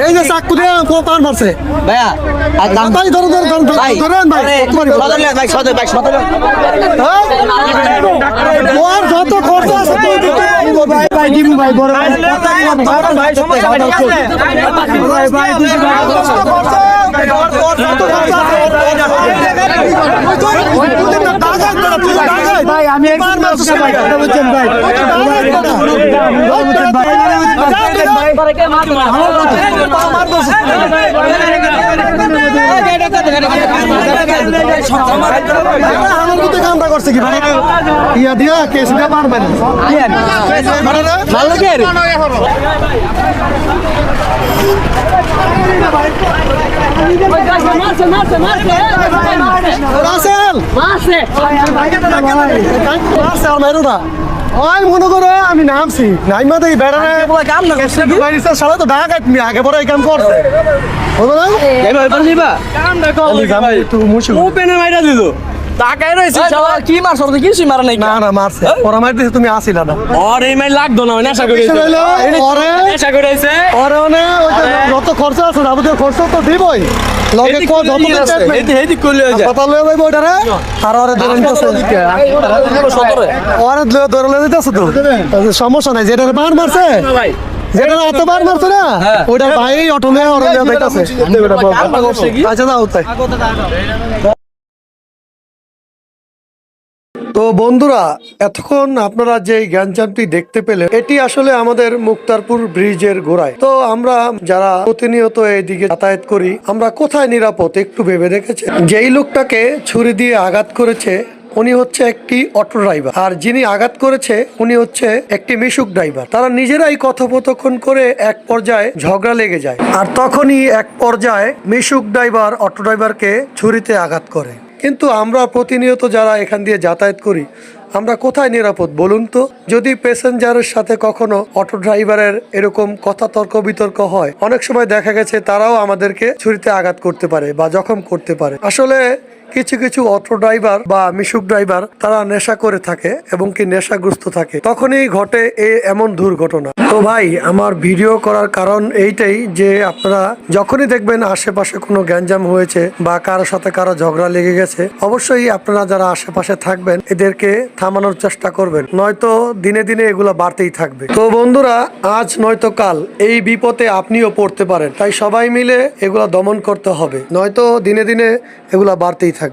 এই যে চাকু দিয়ে পান মারছে ভাইয়া ভাই ধরো ধরেন ভাই যত খরচ আছে ভাই দিব ভাই বড় ভাই আমি বুঝছেন ভাই কামটা করছে কি ইয়া দিয়া কেস দিয়া পারবেন ভালো লাগে মনে করো আমি নামছি নাইমা দেখি বেড়ারে সারা তো ঢাকা আগে পরে এই কাম করছে টাকাই রয়েছে কি মারছ কিছু মারা নাই না মারছে ওরা মারতেছে তুমি আসিলা না আর এই মাই লাগতো না নেশা করে নেশা করেছে ওরে ওনে যত খরচ আছে যাবতীয় খরচ তো দিবই লগে কো যত আছে এইদিক করলে হয়ে যায় কথা লয়ে যাইব ওটারে আর ওরে ধরে নিতেছে ওরে ধরে লয়ে যাইতেছে তো সমস্যা নাই যেটা বান মারছে ভাই যেটা এতবার মারছে না ওইটা ভাই অটো নিয়ে ওরে যাইতেছে আচ্ছা দাও তাই তো বন্ধুরা এতক্ষণ আপনারা যে গ্যাঞ্জামটি দেখতে পেলেন এটি আসলে আমাদের মুক্তারপুর ব্রিজের গোড়ায়। তো আমরা যারা প্রতিনিয়ত এইদিকে যাতায়াত করি আমরা কোথায় নিরাপদ একটু ভেবে দেখেছে যেই লোকটাকে ছুরি দিয়ে আঘাত করেছে উনি হচ্ছে একটি অটো ড্রাইভার আর যিনি আঘাত করেছে উনি হচ্ছে একটি মিশুক ড্রাইভার। তারা নিজেরাই কথোপকথন করে এক পর্যায়ে ঝগড়া লেগে যায় আর তখনই এক পর্যায়ে মিশুক ড্রাইভার অটো ড্রাইভারকে ছুরিতে আঘাত করে। কিন্তু আমরা প্রতিনিয়ত যারা এখান দিয়ে যাতায়াত করি আমরা কোথায় নিরাপদ বলুন তো? যদি প্যাসেঞ্জারের সাথে কখনো অটো ড্রাইভারের এরকম কথা তর্ক বিতর্ক হয় অনেক সময় দেখা গেছে তারাও আমাদেরকে ছুরিতে আঘাত করতে পারে বা জখম করতে পারে। আসলে কিছু কিছু অটো ড্রাইভার বা মিশুক ড্রাইভার তারা নেশা করে থাকে এবং কি নেশাগ্রস্ত থাকে তখনই ঘটে এমন দুর্ঘটনা। তো ভাই আমার ভিডিও করার কারণ এইটাই যে আপনারা যখনই দেখবেন আশেপাশে কোনো গ্যাঞ্জাম হয়েছে বা কারোর সাথে কারো ঝগড়া লেগে গেছে অবশ্যই আপনারা যারা আশেপাশে থাকবেন এদেরকে থামানোর চেষ্টা করবেন, নয়তো দিনে দিনে এগুলো বাড়তেই থাকবে। তো বন্ধুরা আজ নয়তো কাল এই বিপদে আপনিও পড়তে পারেন, তাই সবাই মিলে এগুলা দমন করতে হবে, নয়তো দিনে দিনে এগুলা বাড়তেই থাকবে।